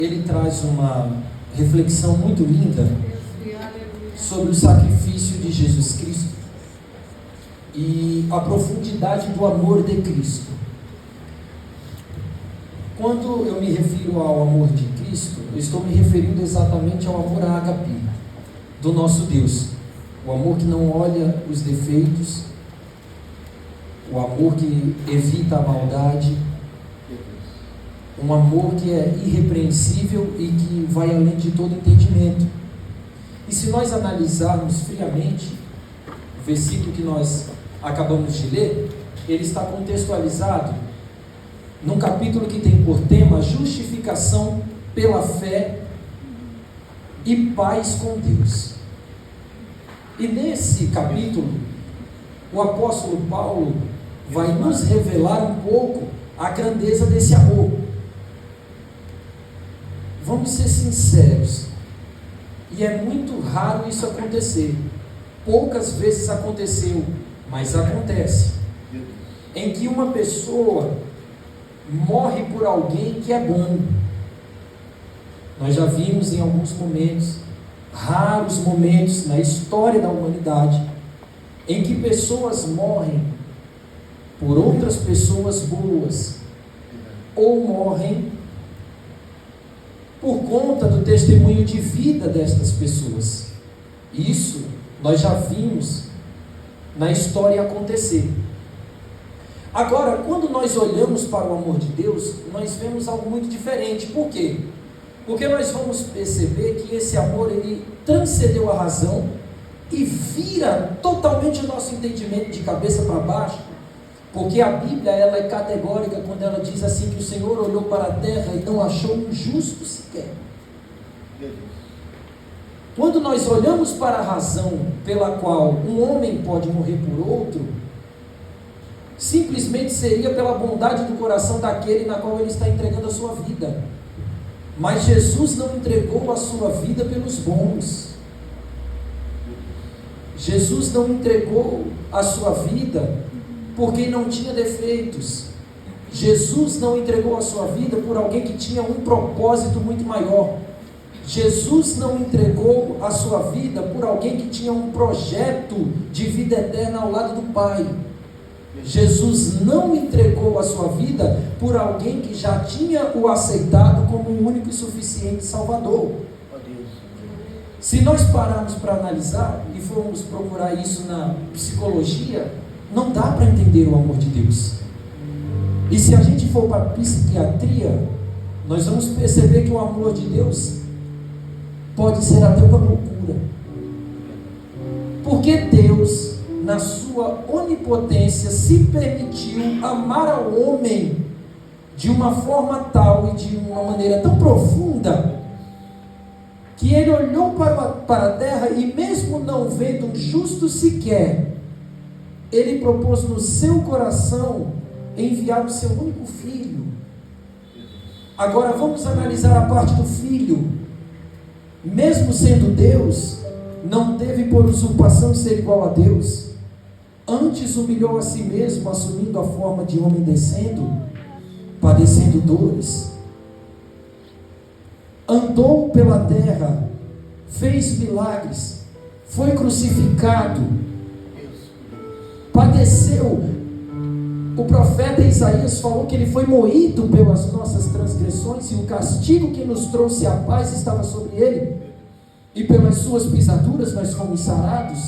Ele traz uma reflexão muito linda sobre o sacrifício de Jesus Cristo e a profundidade do amor de Cristo. Quando eu me refiro ao amor de Cristo, eu estou me referindo exatamente ao amor ágape do nosso Deus. O amor que não olha os defeitos, o amor que evita a maldade, um amor que é irrepreensível e que vai além de todo entendimento. E se nós analisarmos friamente o versículo que nós acabamos de ler, ele está contextualizado num capítulo que tem por tema justificação pela fé e paz com Deus. E nesse capítulo, o apóstolo Paulo vai nos revelar um pouco a grandeza desse amor. Vamos ser sinceros, e é muito raro isso acontecer. Poucas vezes aconteceu, mas acontece, em que uma pessoa morre por alguém que é bom. Nós já vimos em alguns momentos, raros momentos na história da humanidade, em que pessoas morrem por outras pessoas boas, ou morrem por conta do testemunho de vida destas pessoas. Isso nós já vimos na história acontecer. Agora, quando nós olhamos para o amor de Deus, nós vemos algo muito diferente. Por quê? Porque nós vamos perceber que esse amor, ele transcendeu a razão e vira totalmente o nosso entendimento de cabeça para baixo, porque a Bíblia, ela é categórica quando ela diz assim, que o Senhor olhou para a terra e não achou um justo sequer. Quando nós olhamos para a razão pela qual um homem pode morrer por outro, simplesmente seria pela bondade do coração daquele na qual ele está entregando a sua vida. Mas Jesus não entregou a sua vida pelos bons. Jesus não entregou a sua vida porque não tinha defeitos. Jesus não entregou a sua vida por alguém que tinha um propósito muito maior. Jesus não entregou a sua vida por alguém que tinha um projeto de vida eterna ao lado do Pai. Jesus não entregou a sua vida por alguém que já tinha o aceitado como o único e suficiente Salvador. Se nós pararmos para analisar e formos procurar isso na psicologia, não dá para entender o amor de Deus. E se a gente for para a psiquiatria, nós vamos perceber que o amor de Deus pode ser até uma loucura. Porque Deus, na sua onipotência, se permitiu amar ao homem de uma forma tal e de uma maneira tão profunda, que ele olhou para a terra e, mesmo não vendo um justo sequer, ele propôs no seu coração enviar o seu único filho. Agora vamos analisar a parte do filho. Mesmo sendo Deus, não teve por usurpação ser igual a Deus. Antes humilhou a si mesmo, assumindo a forma de homem descendo, padecendo dores. Andou pela terra, fez milagres, foi crucificado, padeceu. O profeta Isaías falou que ele foi moído pelas nossas transgressões e o castigo que nos trouxe a paz estava sobre ele, e pelas suas pisaduras nós fomos sarados.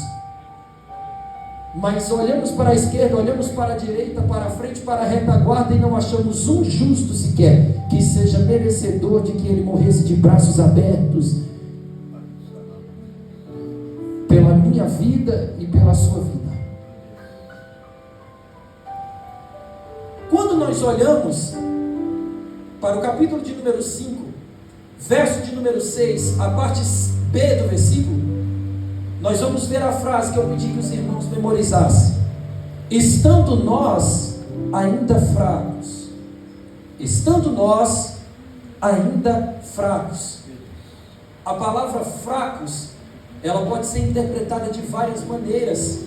Mas olhamos para a esquerda, olhamos para a direita, para a frente, para a retaguarda e não achamos um justo sequer que seja merecedor de que ele morresse de braços abertos pela minha vida e pela sua vida. Quando nós olhamos para o capítulo de número 5, verso de número 6, a parte B do versículo, nós vamos ver a frase que eu pedi que os irmãos memorizassem. Estando nós ainda fracos. Estando nós ainda fracos. A palavra fracos, ela pode ser interpretada de várias maneiras,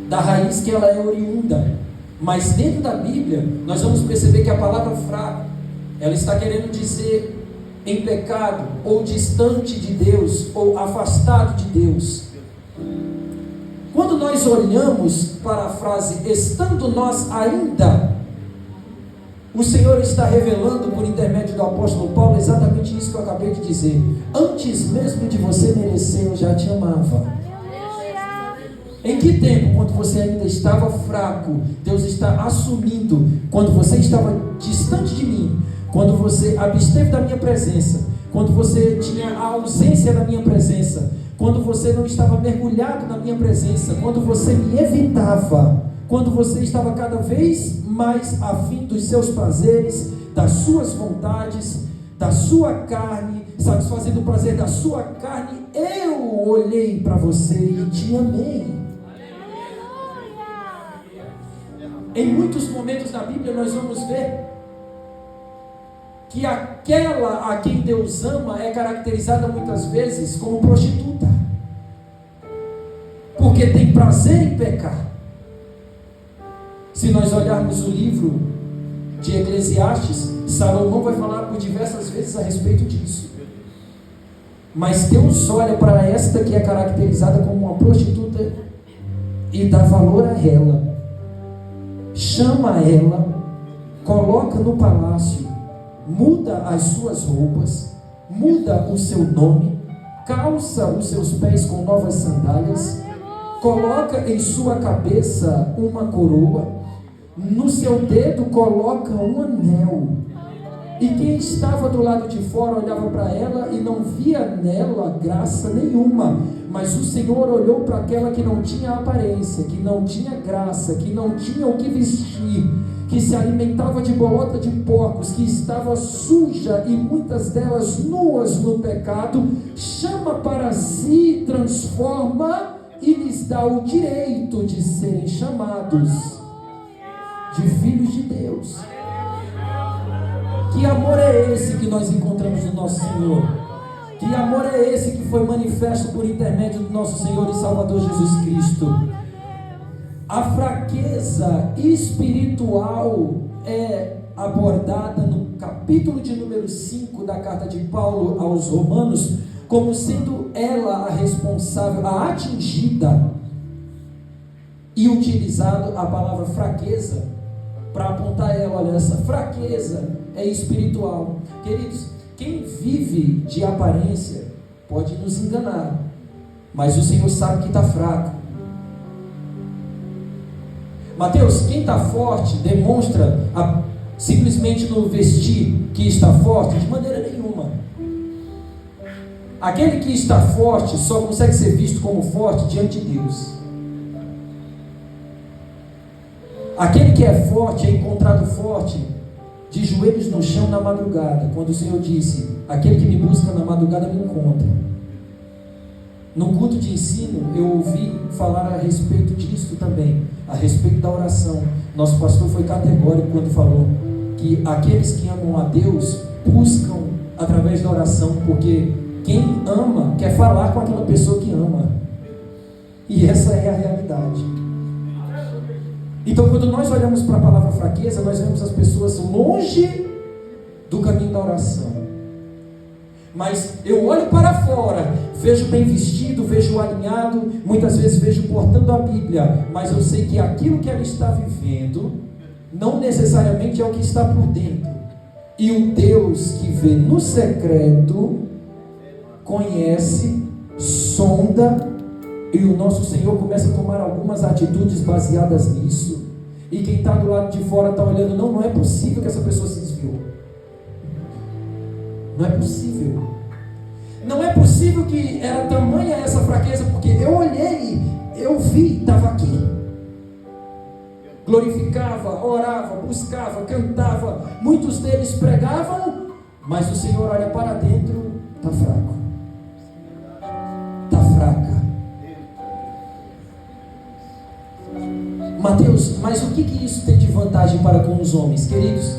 da raiz que ela é oriunda. Mas dentro da Bíblia, nós vamos perceber que a palavra fraco, ela está querendo dizer em pecado, ou distante de Deus, ou afastado de Deus. Quando nós olhamos para a frase, estando nós ainda, o Senhor está revelando por intermédio do apóstolo Paulo exatamente isso que eu acabei de dizer. Antes mesmo de você merecer, eu já te amava. Em que tempo? Quando você ainda estava fraco, Deus está assumindo. Quando você estava distante de mim, quando você absteve da minha presença, quando você tinha a ausência da minha presença, quando você não estava mergulhado na minha presença, quando você me evitava, quando você estava cada vez mais afim dos seus prazeres, das suas vontades, da sua carne, satisfazendo o prazer da sua carne, eu olhei para você e te amei. Em muitos momentos na Bíblia nós vamos ver que aquela a quem Deus ama é caracterizada muitas vezes como prostituta, porque tem prazer em pecar. Se nós olharmos o livro de Eclesiastes, Salomão vai falar por diversas vezes a respeito disso. Mas Deus olha para esta que é caracterizada como uma prostituta e dá valor a ela, chama ela, coloca no palácio, muda as suas roupas, muda o seu nome, calça os seus pés com novas sandálias, coloca em sua cabeça uma coroa, no seu dedo coloca um anel. E quem estava do lado de fora olhava para ela e não via nela graça nenhuma, mas o Senhor olhou para aquela que não tinha aparência, que não tinha graça, que não tinha o que vestir, que se alimentava de bolota de porcos, que estava suja e muitas delas nuas no pecado, chama para si, transforma e lhes dá o direito de serem chamados de filhos de Deus. Que amor é esse que nós encontramos no nosso Senhor? Que amor é esse que foi manifesto por intermédio do nosso Senhor e Salvador Jesus Cristo? A fraqueza espiritual é abordada no capítulo de número 5 da carta de Paulo aos Romanos, como sendo ela a responsável, a atingida, e utilizado a palavra fraqueza para apontar ela. Olha, essa fraqueza é espiritual. Queridos, quem vive de aparência pode nos enganar, mas o Senhor sabe que está fraco. Mateus, quem está forte demonstra simplesmente no vestir que está forte? De maneira nenhuma. Aquele que está forte só consegue ser visto como forte diante de Deus. Aquele que é forte é encontrado forte de joelhos no chão na madrugada, quando o Senhor disse: aquele que me busca na madrugada me encontra. No culto de ensino eu ouvi falar a respeito disso também, a respeito da oração. Nosso pastor foi categórico quando falou que aqueles que amam a Deus buscam através da oração, porque quem ama quer falar com aquela pessoa que ama, e essa é a realidade. Então, quando nós olhamos para a palavra fraqueza, nós vemos as pessoas longe do caminho da oração. Mas eu olho para fora, vejo bem vestido, vejo alinhado, muitas vezes vejo portando a Bíblia, mas eu sei que aquilo que ela está vivendo não necessariamente é o que está por dentro. E o Deus que vê no secreto conhece, sonda, e o nosso Senhor começa a tomar algumas atitudes baseadas nisso. E quem está do lado de fora está olhando: não é possível que essa pessoa se desviou. Não é possível. Não é possível que era tamanha essa fraqueza, porque eu olhei, eu vi, estava aqui. Glorificava, orava, buscava, cantava. Muitos deles pregavam, mas o Senhor olha para dentro, está fraco. Está fraca. Mateus, mas o que isso tem de vantagem para com os homens? Queridos,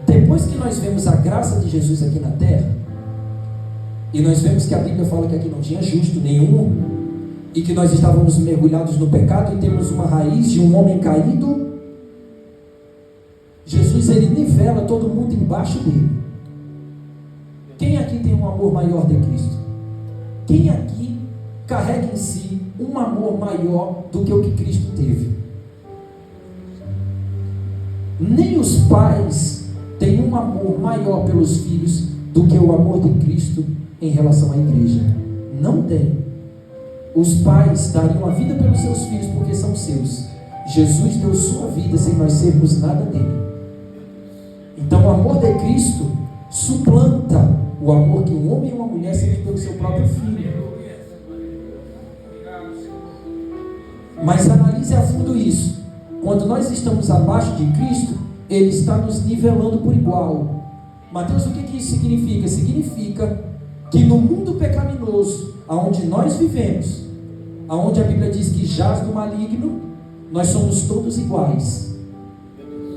depois que nós vemos a graça de Jesus aqui na terra, e nós vemos que a Bíblia fala que aqui não tinha justo nenhum, e que nós estávamos mergulhados no pecado e temos uma raiz de um homem caído, Jesus, ele nivela todo mundo embaixo dele. Quem amor maior de Cristo? Quem aqui carrega em si um amor maior do que o que Cristo teve? Nem os pais têm um amor maior pelos filhos do que o amor de Cristo em relação à igreja. Não tem. Os pais dariam a vida pelos seus filhos porque são seus. Jesus deu sua vida sem nós sermos nada dele. Então o amor de Cristo suplanta o amor que um homem e uma mulher sentem pelo seu próprio filho. Mas analise a fundo isso. Quando nós estamos abaixo de Cristo, Ele está nos nivelando por igual. Mateus, o que isso significa? Significa que no mundo pecaminoso, aonde nós vivemos, aonde a Bíblia diz que jaz do maligno, nós somos todos iguais.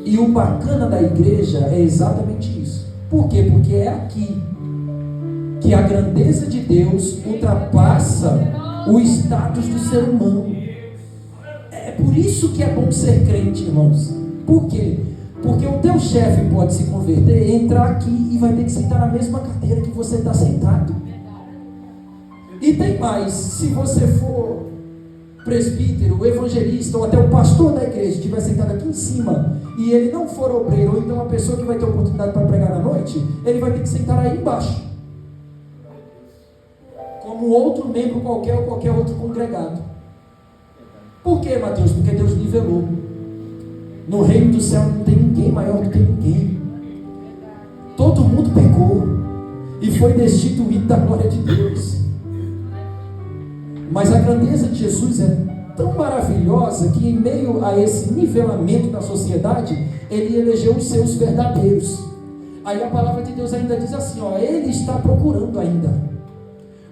E o bacana da igreja é exatamente isso. Por quê? Porque é aqui que a grandeza de Deus ultrapassa o status do ser humano. É por isso que é bom ser crente, irmãos. Por quê? Porque o teu chefe pode se converter, entrar aqui e vai ter que sentar na mesma cadeira que você está sentado. E tem mais, se você for presbítero, evangelista ou até o pastor da igreja estiver sentado aqui em cima e ele não for obreiro, ou então a pessoa que vai ter oportunidade para pregar na noite, ele vai ter que sentar aí embaixo, como outro membro qualquer ou qualquer outro congregado. Por quê, Mateus? Porque Deus nivelou. No reino do céu não tem ninguém maior do que ninguém. Todo mundo pecou e foi destituído da glória de Deus. Mas a grandeza de Jesus é tão maravilhosa que em meio a esse nivelamento da sociedade, Ele elegeu os seus verdadeiros. Aí a palavra de Deus ainda diz assim, ó, Ele está procurando ainda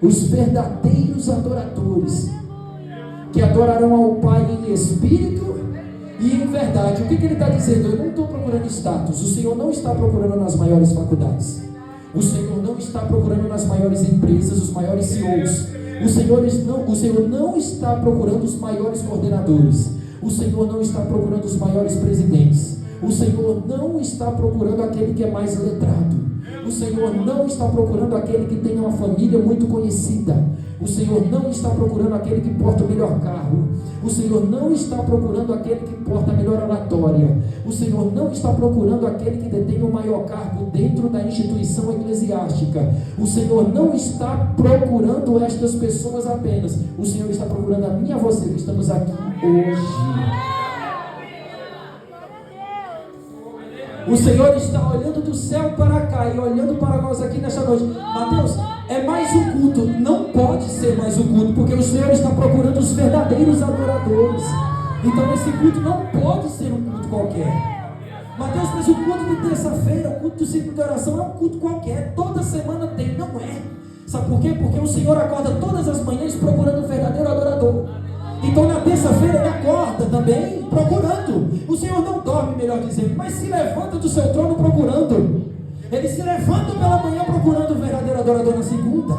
os verdadeiros adoradores, que adorarão ao Pai em espírito e em verdade. O que Ele está dizendo? Eu não estou procurando status. O Senhor não está procurando nas maiores faculdades. O Senhor não está procurando nas maiores empresas, os maiores CEOs. O Senhor não está procurando os maiores coordenadores. O Senhor não está procurando os maiores presidentes. O Senhor não está procurando aquele que é mais letrado. O Senhor não está procurando aquele que tem uma família muito conhecida. O Senhor não está procurando aquele que porta o melhor carro. O Senhor não está procurando aquele que porta a melhor oratória. O Senhor não está procurando aquele que detém o maior cargo dentro da instituição eclesiástica. O Senhor não está procurando estas pessoas apenas. O Senhor está procurando a mim e a você que estamos aqui hoje. O Senhor está olhando do céu para cá e olhando para nós aqui nesta noite. Mateus, é mais um culto. Não pode ser mais um culto, porque o Senhor está procurando os verdadeiros adoradores. Então esse culto não pode ser um culto qualquer. Mateus, mas o culto de terça-feira, o culto do ciclo de oração é um culto qualquer. Toda semana tem, não é. Sabe por quê? Porque o Senhor acorda todas as manhãs procurando o verdadeiro adorador. Então na terça-feira ele acorda também procurando. O Senhor não dorme, melhor dizendo, mas se levanta do seu trono procurando. Ele se levanta pela manhã procurando o verdadeiro adorador na segunda.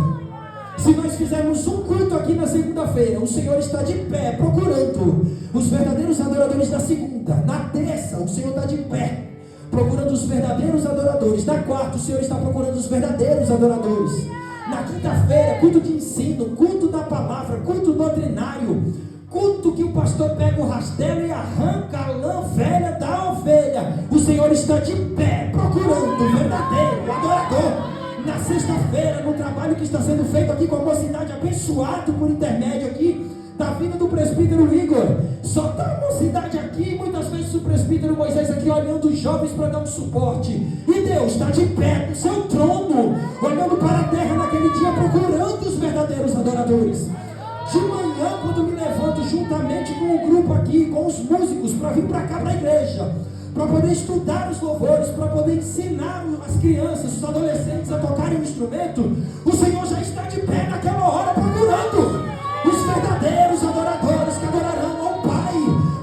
Se nós fizermos um culto aqui na segunda-feira, o Senhor está de pé procurando os verdadeiros adoradores da segunda. Na terça, o Senhor está de pé procurando os verdadeiros adoradores. Na quarta, o Senhor está procurando os verdadeiros adoradores. Na quinta-feira, culto de ensino, culto da palavra, culto doutrinário, culto que o pastor pega o rastelo e arranca a lã velha da ovelha. O Senhor está de pé procurando o verdadeiro adorador. Na sexta-feira, no trabalho que está sendo feito aqui com a mocidade, abençoado por intermédio aqui da vida do presbítero Igor. Só está a mocidade aqui, muitas vezes o presbítero Moisés aqui olhando os jovens para dar um suporte. E Deus está de pé no seu trono, olhando para a terra naquele dia, procurando os verdadeiros adoradores. De manhã, quando me levanto juntamente com o grupo aqui, com os músicos, para vir para cá para a igreja, para poder estudar os louvores, para poder ensinar as crianças, os adolescentes a tocarem o instrumento, o Senhor já está de pé naquela hora procurando os verdadeiros adoradores que adorarão ao Pai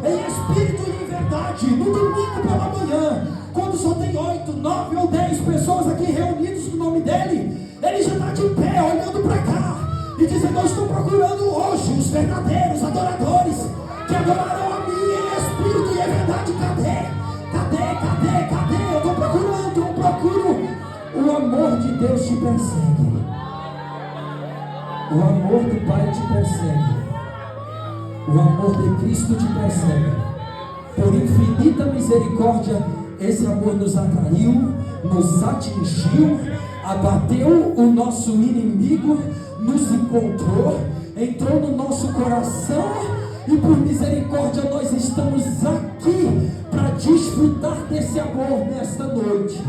em espírito e em verdade. No domingo pela manhã, quando só tem 8, 9 ou 10 pessoas aqui reunidas no nome dele, ele já está de pé olhando para cá e dizendo: eu estou procurando hoje os verdadeiros adoradores que adorarão a mim em espírito e em verdade. Cadê? Eu estou procurando, eu procuro. O amor de Deus te persegue. O amor do Pai te persegue. O amor de Cristo te persegue. Por infinita misericórdia, esse amor nos atraiu, nos atingiu, abateu o nosso inimigo, nos encontrou, entrou no nosso coração, e por misericórdia nós estamos aqui para desfrutar desse amor nesta noite.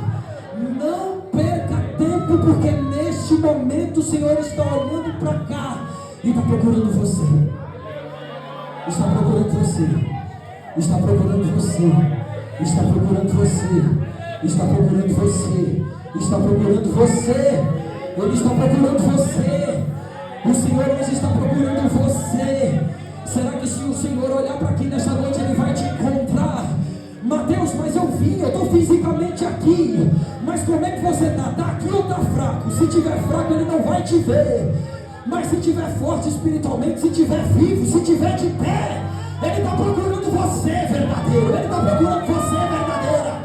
Não perca tempo, porque neste momento o Senhor está olhando para cá e está procurando você. Está procurando você. Está procurando você. Está procurando você. Está procurando você. Está procurando você. Ele está procurando você. O Senhor hoje está procurando você. Será que se o Senhor olhar para aqui nesta noite, Ele vai te encontrar? Mateus, mas eu vim, eu estou fisicamente aqui. Mas como é que você está? Está aqui ou está fraco? Se estiver fraco, Ele não vai te ver. Mas se estiver forte espiritualmente, se estiver vivo, se estiver de pé, Ele está procurando você, verdadeiro. Ele está procurando você, verdadeira.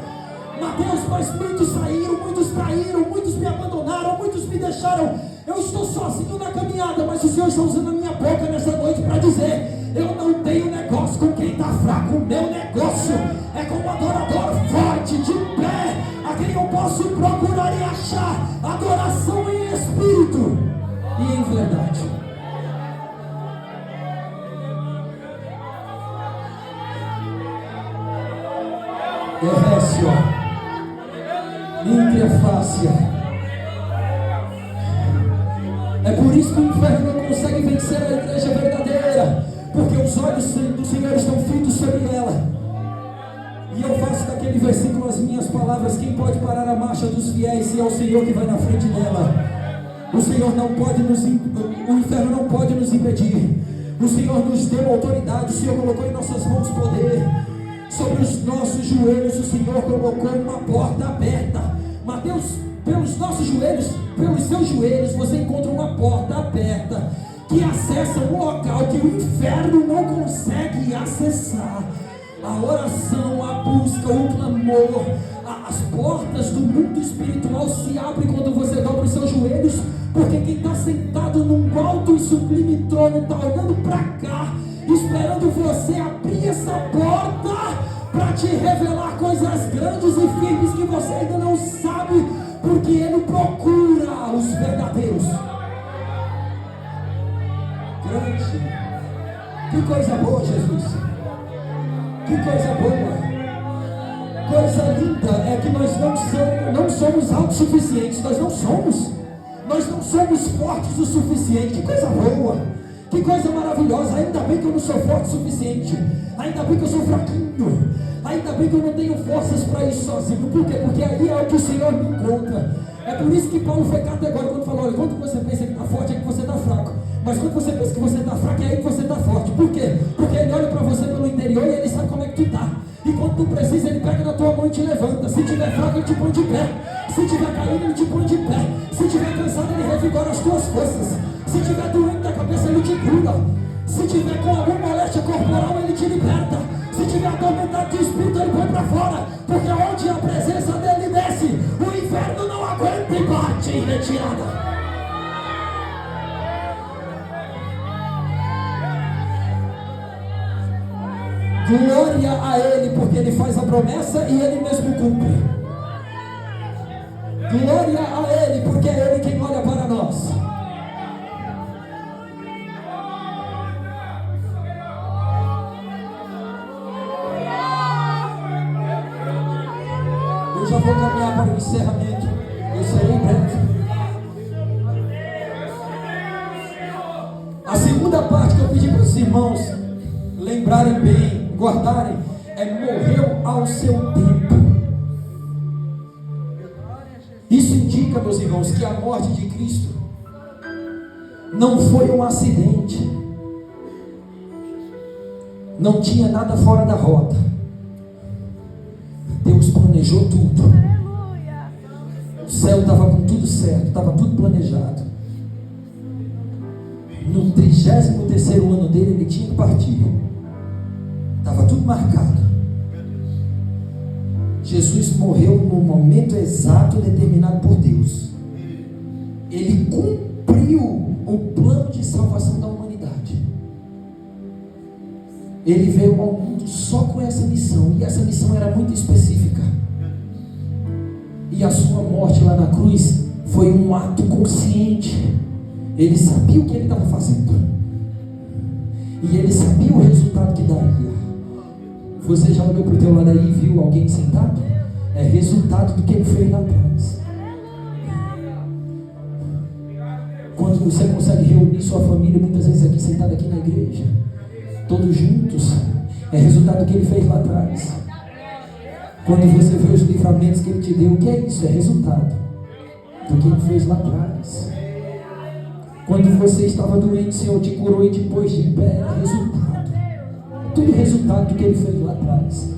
Mateus, mas muitos saíram, muitos traíram, muitos me abandonaram, muitos me deixaram. Eu estou sozinho na caminhada, mas o Senhor está usando a minha boca nessa noite para dizer: eu não tenho negócio com quem está fraco. O meu negócio é com um adorador forte, de pé, a quem eu posso procurar e achar adoração em espírito e em verdade. Errécio, Intrefácia. É por isso que o inferno não consegue vencer a igreja verdadeira, porque os olhos do Senhor estão fitos sobre ela. E eu faço daquele versículo as minhas palavras: quem pode parar a marcha dos fiéis se é o Senhor que vai na frente dela? O Senhor não pode o inferno não pode nos impedir. O Senhor nos deu autoridade, o Senhor colocou em nossas mãos poder. Sobre os nossos joelhos o Senhor colocou uma porta aberta. Mateus, pelos nossos joelhos, pelos seus joelhos, você encontra uma porta aberta que acessa um local que o inferno não consegue acessar. A oração, a busca, o clamor, as portas do mundo espiritual se abrem quando você dobra os seus joelhos, porque quem está sentado num alto e sublime trono está olhando para cá, esperando você abrir essa porta para te revelar coisas grandes e firmes que você ainda não sabe, porque Ele procura os verdadeiros. Grande, que coisa boa, Jesus, que coisa boa. Coisa linda é que nós não somos autossuficientes, nós não somos fortes o suficiente. Que coisa boa, que coisa maravilhosa. Ainda bem que eu não sou forte o suficiente, ainda bem que eu sou fraquinho, ainda bem que eu não tenho forças para ir sozinho. Por quê? Porque aí é o que o Senhor me encontra. É por isso que Paulo foi categórico quando falou: olha, quando você pensa que está forte é que você está fraco, mas quando você pensa que você está fraco é aí que você está forte. Por quê? Porque Ele olha para você pelo interior e Ele sabe como é que tu está. E quando tu precisa, Ele pega na tua mão e te levanta. Se tiver fraco, Ele te põe de pé. Se tiver caído, Ele te põe de pé. Se tiver cansado, Ele revigora as tuas forças. Se tiver doente da cabeça, Ele te cura. Se tiver com alguma moléstia corporal, Ele te liberta. Se tiver atormentado de espírito, Ele põe para fora. Porque onde a presença dEle desce, o inferno não aguenta e bate em retirada. Glória a Ele, porque Ele faz a promessa e Ele mesmo cumpre. Glória a Ele, porque é Ele quem olha para nós. Eu já vou caminhar para o encerramento. Eu serei breve. A segunda parte que eu pedi para os irmãos lembrarem bem, guardarem, é: morreu ao seu tempo. Isso indica, meus irmãos, que a morte de Cristo não foi um acidente, não tinha nada fora da rota. Deus planejou tudo. O céu estava com tudo certo, estava tudo planejado. No 33º ano dele, Ele tinha que partir. Estava tudo marcado. Jesus morreu no momento exato determinado por Deus. Ele cumpriu o plano ele veio ao mundo só com essa missão, e essa missão era muito específica. E a sua morte lá na cruz foi um ato consciente. Ele sabia o que ele estava fazendo, e ele sabia o resultado que daria. Você já olhou para o teu lado aí e viu alguém sentado? É resultado do que ele fez lá atrás. Quando você consegue reunir sua família, muitas vezes aqui sentado aqui na igreja, todos juntos, é resultado do que ele fez lá atrás. Quando você vê os livramentos que ele te deu, o que é isso? É resultado do que ele fez lá atrás. Quando você estava doente, o Senhor te curou e te pôs de pé, é resultado. Tudo resultado do que ele fez lá atrás.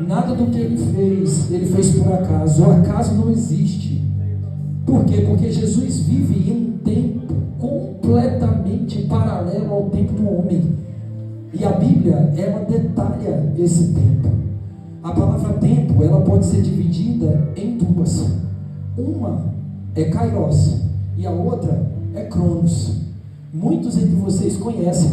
Nada do que ele fez por acaso. O acaso não existe. Por quê? Porque Jesus vive em um tempo completamente paralelo ao tempo do homem. E a Bíblia, ela detalha esse tempo. A palavra tempo, ela pode ser dividida em duas. Uma é kairos e a outra é cronos. Muitos entre vocês conhecem,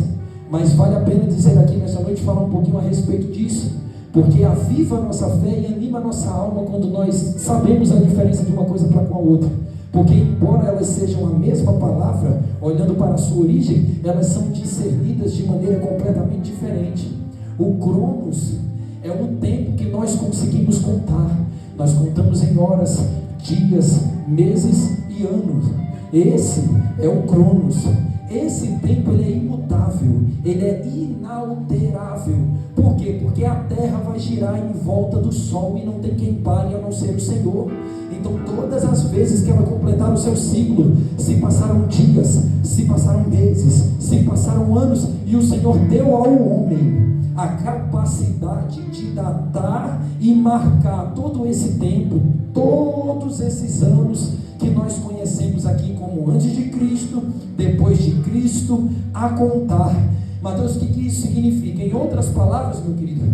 mas vale a pena dizer aqui nessa noite, falar um pouquinho a respeito disso, porque aviva a nossa fé e anima a nossa alma quando nós sabemos a diferença de uma coisa para com a outra. Porque embora elas sejam a mesma palavra, olhando para a sua origem, elas são discernidas de maneira completamente diferente. O cronos é o tempo que nós conseguimos contar. Nós contamos em horas, dias, meses e anos. Esse é o cronos. Esse tempo ele é imutável, ele é inalterável. Por quê? Porque a terra vai girar em volta do sol e não tem quem pare a não ser o Senhor. Então todas as vezes que ela completar o seu ciclo, se passaram dias, se passaram meses, se passaram anos, e o Senhor deu ao homem a capacidade de datar e marcar todo esse tempo, todos esses anos que nós conhecemos aqui como antes de Cristo, depois de Cristo, a contar. Mateus, o que isso significa? Em outras palavras, meu querido,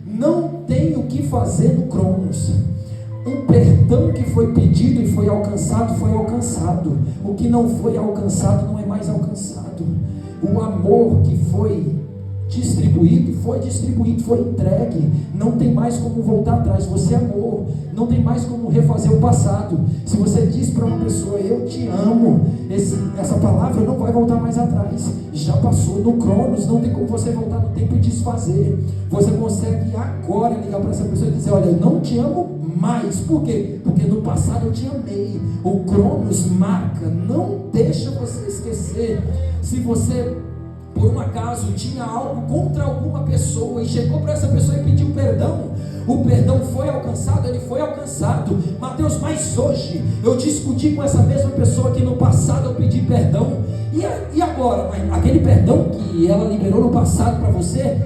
não tem o que fazer no cronos. O perdão que foi pedido e foi alcançado, foi alcançado. O que não foi alcançado, não é mais alcançado. O amor que foi distribuído, foi entregue. Não tem mais como voltar atrás. Você amou, não tem mais como refazer o passado. Se você diz para uma pessoa, eu te amo, essa palavra não vai voltar mais atrás. Já passou no cronos, não tem como você voltar no tempo e desfazer. Você consegue agora ligar para essa pessoa e dizer, olha, eu não te amo mais. Por quê? Porque no passado eu te amei. O cronos marca, não deixa você esquecer. Se você por um acaso tinha algo contra alguma pessoa e chegou para essa pessoa e pediu perdão, o perdão foi alcançado, ele foi alcançado. Mateus, mas hoje eu discuti com essa mesma pessoa que no passado eu pedi perdão, e agora? Mas aquele perdão que ela liberou no passado para você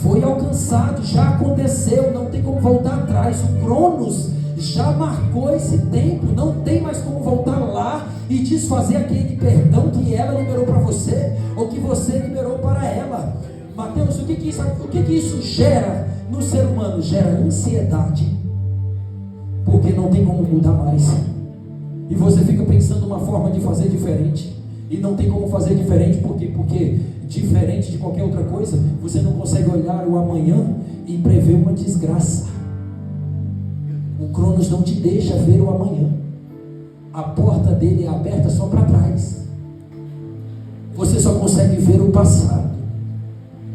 foi alcançado, já aconteceu, não tem como voltar atrás. O cronos já marcou esse tempo, não tem mais como voltar lá e desfazer aquele perdão que ela liberou para você, ou que você liberou para ela. Mateus, o que isso gera no ser humano? Gera ansiedade, porque não tem como mudar mais, e você fica pensando uma forma de fazer diferente, e não tem como fazer diferente. Por quê? Porque diferente de qualquer outra coisa, você não consegue olhar o amanhã e prever uma desgraça. O cronos não te deixa ver o amanhã. A porta dele é aberta só para trás. Você só consegue ver o passado.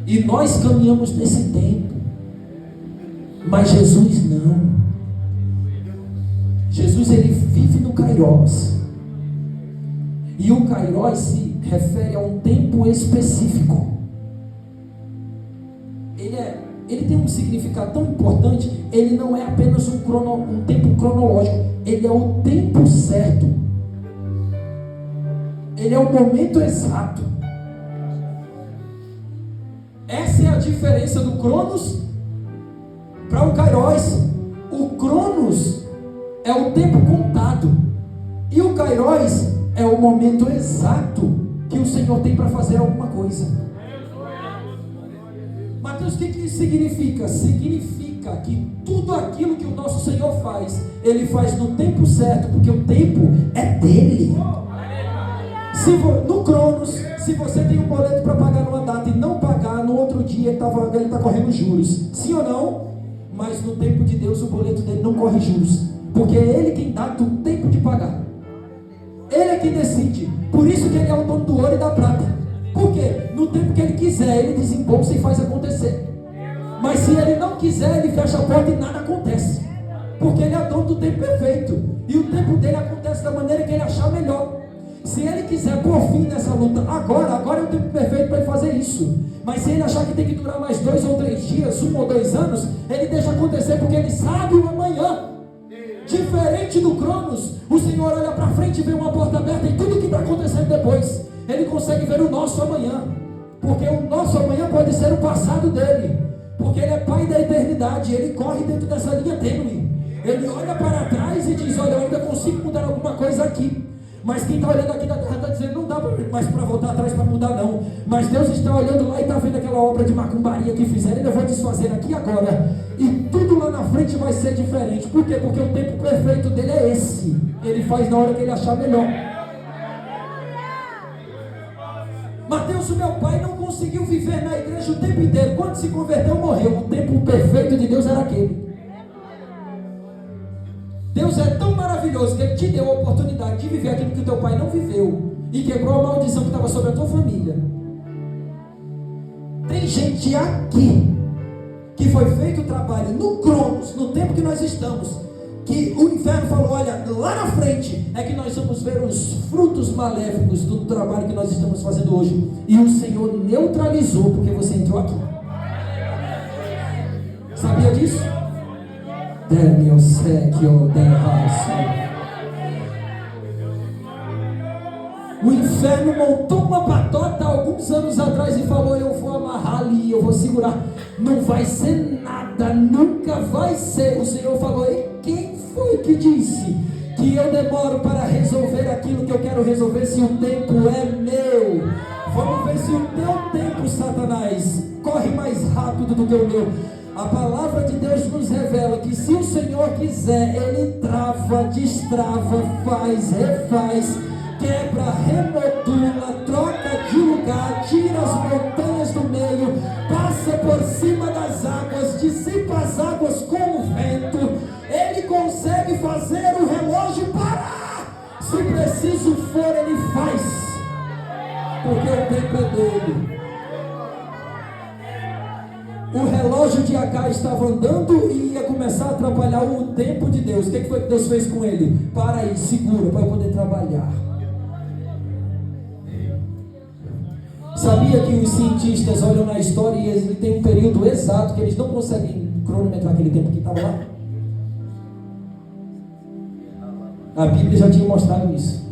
E nós caminhamos nesse tempo. Mas Jesus não. Jesus, ele vive no kairos. E o kairos se refere a um tempo específico. Ele tem um significado tão importante. Ele não é apenas um tempo cronológico, ele é o tempo certo, ele é o momento exato. Essa é a diferença do cronos para o kairos. O cronos é o tempo contado, e o kairos é o momento exato que o Senhor tem para fazer alguma coisa. Mateus, o que isso significa? Significa que tudo aquilo que o nosso Senhor faz, Ele faz no tempo certo, porque o tempo é dele. No cronos, Se você tem um boleto para pagar numa data e não pagar, no outro dia ele está correndo juros. Sim ou não? Mas no tempo de Deus o boleto dele não corre juros, porque é Ele quem dá o tempo de pagar. Ele é quem decide. Por isso que Ele é o dono do ouro e da prata. Por quê? No tempo que Ele quiser, Ele desembolsa e faz acontecer. Mas se Ele não quiser, Ele fecha a porta e nada acontece. Porque Ele é dono do tempo perfeito. E o tempo dele acontece da maneira que Ele achar melhor. Se Ele quiser pôr fim nessa luta agora é o tempo perfeito para Ele fazer isso. Mas se Ele achar que tem que durar mais 2 ou 3 dias, 1 ou 2 anos, Ele deixa acontecer porque Ele sabe o amanhã. Diferente do Cronos, o Senhor olha para frente e vê uma porta aberta e tudo que está acontecendo depois, Ele consegue ver o nosso amanhã. Porque o nosso amanhã pode ser o passado dele. Porque Ele é Pai da eternidade. Ele corre dentro dessa linha tênue. Ele olha para trás e diz: olha, eu ainda consigo mudar alguma coisa aqui. Mas quem está olhando aqui da terra está dizendo: não dá mais para voltar atrás para mudar não. Mas Deus está olhando lá e está vendo aquela obra de macumbaria que fizeram. Ele vai desfazer aqui agora. E tudo lá na frente vai ser diferente. Por quê? Porque o tempo perfeito dele é esse. Ele faz na hora que ele achar melhor. Mateus, o meu pai, não conseguiu viver na igreja o tempo inteiro. Quando se converteu, morreu. O tempo perfeito de Deus era aquele. Deus é tão maravilhoso que Ele te deu a oportunidade de viver aquilo que o teu pai não viveu e quebrou a maldição que estava sobre a tua família. Tem gente aqui que foi feito o trabalho no Cronos, no tempo que nós estamos, que o inferno falou: olha, lá na frente é que nós vamos ver os frutos maléficos do trabalho que nós estamos fazendo hoje. E o Senhor neutralizou porque você entrou aqui. Sabia disso? O inferno montou uma patota alguns anos atrás e falou: eu vou amarrar ali, eu vou segurar. Não vai ser nada, nunca vai ser. O Senhor falou: e quem foi que disse que eu demoro para resolver aquilo que eu quero resolver se o tempo é meu? Vamos ver se o teu tempo, Satanás, corre mais rápido do que o meu. A palavra de Deus nos revela que se o Senhor quiser, Ele trava, destrava, faz, refaz, quebra, remodula, troca de lugar, tira as montanhas do meio, passa por cima das águas, dissipa as águas com o vento. Ele consegue fazer o relógio parar. Se preciso for, Ele faz, porque o tempo é dele. O relógio de Acá estava andando e ia começar a atrapalhar o tempo de Deus. O que foi que Deus fez com ele? Para aí, segura, para eu poder trabalhar. Sabia que os cientistas olham na história e eles têm um período exato que eles não conseguem cronometrar aquele tempo que estava lá? A Bíblia já tinha mostrado isso.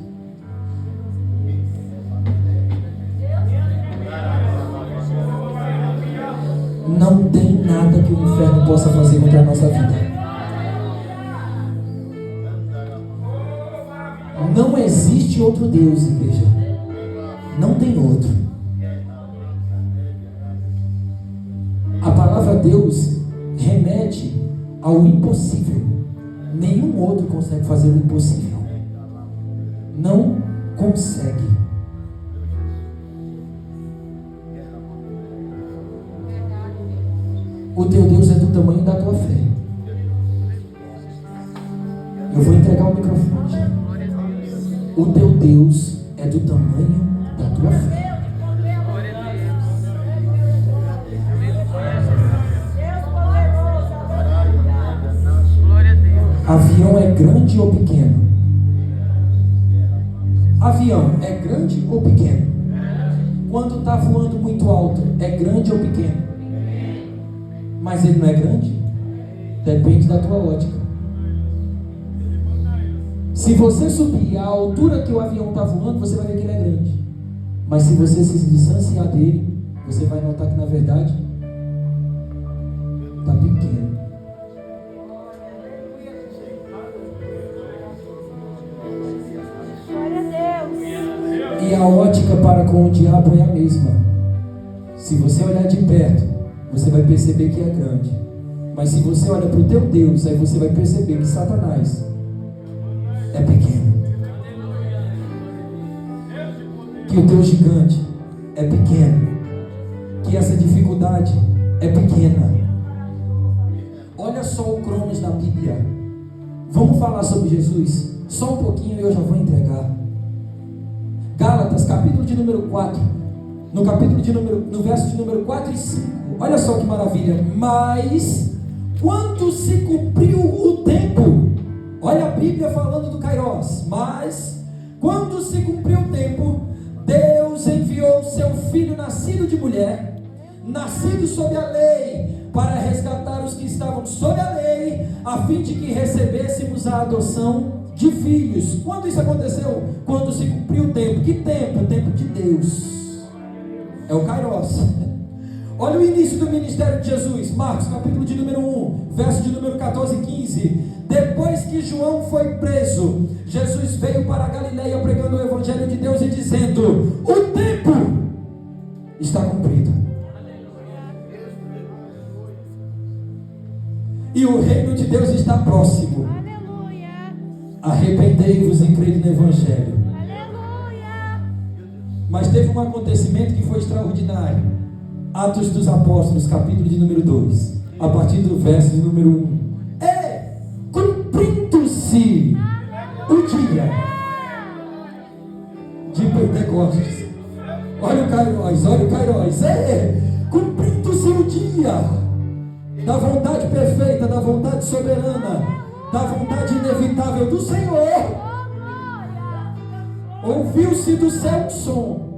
Não tem nada que o inferno possa fazer contra a nossa vida. Não existe outro Deus, igreja. Não tem outro. A palavra Deus remete ao impossível. Nenhum outro consegue fazer o impossível. Não consegue. O teu Deus é do tamanho da tua fé. Eu vou entregar o microfone já. O teu Deus é do tamanho da tua fé. Avião é grande ou pequeno? Avião é grande ou pequeno? Quando está voando muito alto, é grande ou pequeno? Mas ele não é grande? Depende da tua ótica. Se você subir à altura que o avião está voando, você vai ver que ele é grande. Mas se você se distanciar dele, você vai notar que na verdade está pequeno. E a ótica para com o diabo é a mesma. Se você olhar de perto, você vai perceber que é grande. Mas se você olha para o teu Deus, aí você vai perceber que Satanás é pequeno. Que o teu gigante é pequeno, que essa dificuldade é pequena. Olha só o Cronos da Bíblia. Vamos falar sobre Jesus? Só um pouquinho e eu já vou entregar. Gálatas, capítulo de número 4. No verso de número 4 e 5. Olha só que maravilha. Mas quando se cumpriu o tempo, olha a Bíblia falando do Kairos. Mas quando se cumpriu o tempo, Deus enviou seu filho nascido de mulher, nascido sob a lei, para resgatar os que estavam sob a lei, a fim de que recebêssemos a adoção de filhos. Quando isso aconteceu? Quando se cumpriu o tempo. Que tempo? O tempo de Deus. É o Kairos. Olha o início do ministério de Jesus. Marcos, capítulo de número 1, verso de número 14 e 15. Depois que João foi preso, Jesus veio para a Galileia pregando o evangelho de Deus e dizendo: o tempo está cumprido e o reino de Deus está próximo. Arrependei-vos e crede no evangelho. Mas teve um acontecimento que foi extraordinário. Atos dos Apóstolos, capítulo de número 2, a partir do verso de número 1. Cumprindo-se o dia de Pentecostes. Olha o Kairos. Cumprindo-se o dia da vontade perfeita, da vontade soberana, da vontade inevitável do Senhor. Ouviu-se do céu um som,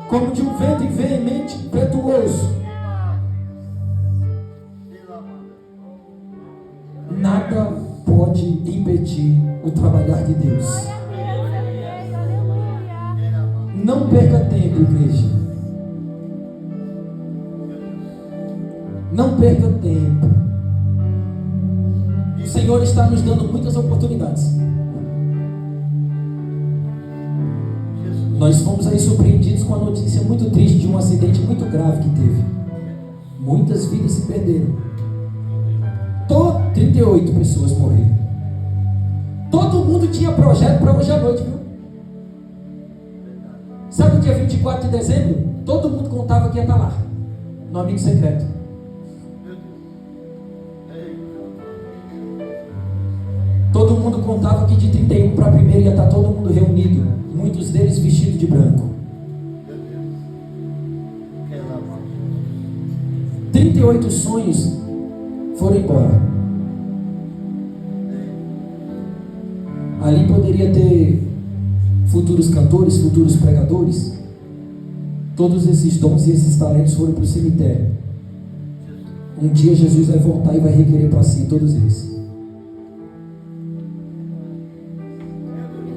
como de um vento veemente e impetuoso. Nada pode impedir o trabalhar de Deus. Não perca tempo, igreja. Não perca tempo. O Senhor está nos dando muitas oportunidades. Nós fomos aí surpreendidos com a notícia muito triste de um acidente muito grave que teve. Muitas vidas se perderam. 38 pessoas morreram. Todo mundo tinha projeto para hoje à noite, viu? Sabe o dia 24 de dezembro? Todo mundo contava que ia estar lá, no amigo secreto. Todo mundo contava que de 31 para 1 ia estar todo mundo reunido, muitos deles vestidos de branco. 38 sonhos foram embora. Ali poderia ter futuros cantores, futuros pregadores. Todos esses dons e esses talentos foram para o cemitério. Um dia Jesus vai voltar e vai requerer para si todos eles.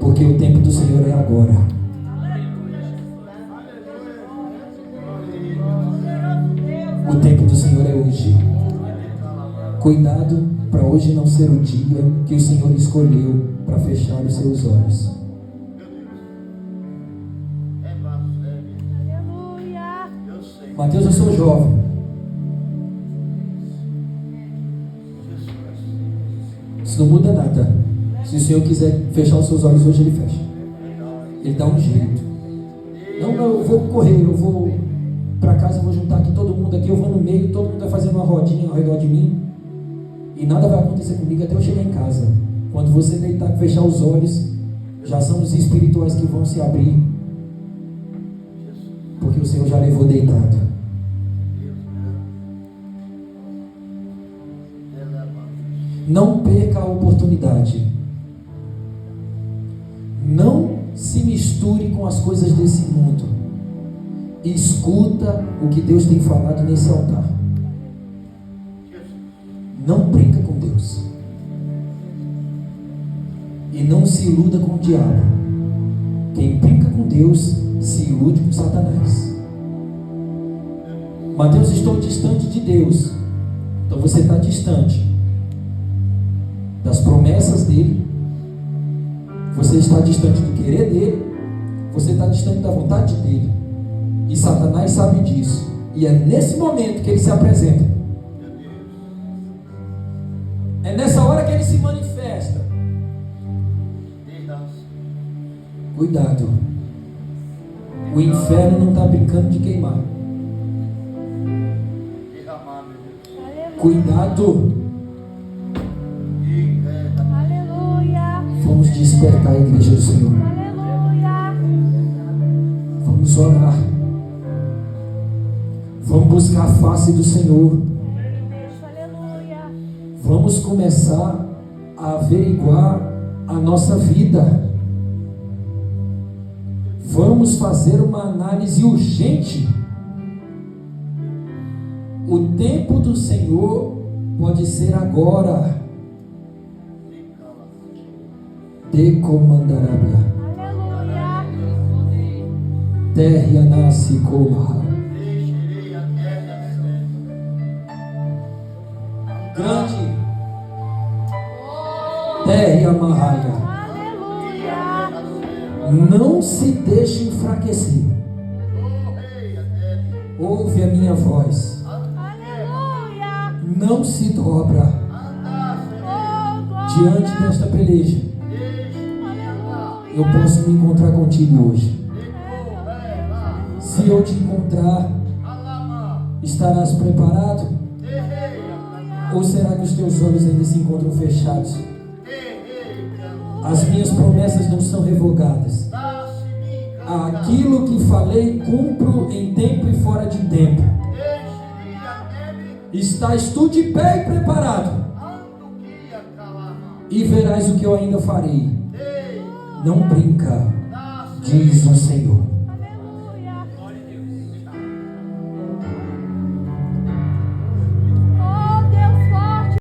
Porque o tempo do Senhor é agora. O tempo do Senhor é hoje. Cuidado para hoje não ser o dia que o Senhor escolheu para fechar os seus olhos. Mateus, eu sou jovem. Isso não muda nada. Se o Senhor quiser fechar os seus olhos hoje, Ele fecha. Ele dá um jeito. Não, eu vou correr, eu vou para casa, eu vou juntar aqui todo mundo aqui, eu vou no meio, todo mundo vai fazendo uma rodinha ao redor de mim. E nada vai acontecer comigo até eu chegar em casa. Quando você deitar, fechar os olhos, já são os espirituais que vão se abrir. Porque o Senhor já levou deitado. Não perca a oportunidade. Não se misture com as coisas desse mundo. Escuta o que Deus tem falado nesse altar. Não brinca com Deus. E não se iluda com o diabo. Quem brinca com Deus se ilude com Satanás. Mateus, estou distante de Deus. Então você está distante das promessas dele. Você está distante do querer dele. Você está distante da vontade dele. E Satanás sabe disso. E é nesse momento que ele se apresenta. É nessa hora que ele se manifesta. Cuidado. O inferno não está brincando de queimar. Cuidado. Aleluia. Vamos despertar a igreja do Senhor. Aleluia. Vamos orar. Vamos buscar a face do Senhor. Aleluia. Vamos começar a averiguar a nossa vida. Vamos fazer uma análise urgente. O tempo do Senhor pode ser agora. Decomandarabia. Aleluia. Terra nasce como grande. Terra amarraia. Aleluia. Não se deixe enfraquecer. Ouve a minha voz. Aleluia. Não se dobra Oh, glória. diante desta peleja. Aleluia. Eu posso me encontrar contigo hoje. Se eu te encontrar, estarás preparado? Ou será que os teus olhos ainda se encontram fechados? As minhas promessas não são revogadas. Aquilo que falei, cumpro em tempo e fora de tempo. Estás tu de pé e preparado, e verás o que eu ainda farei. Não brinca, diz o Senhor.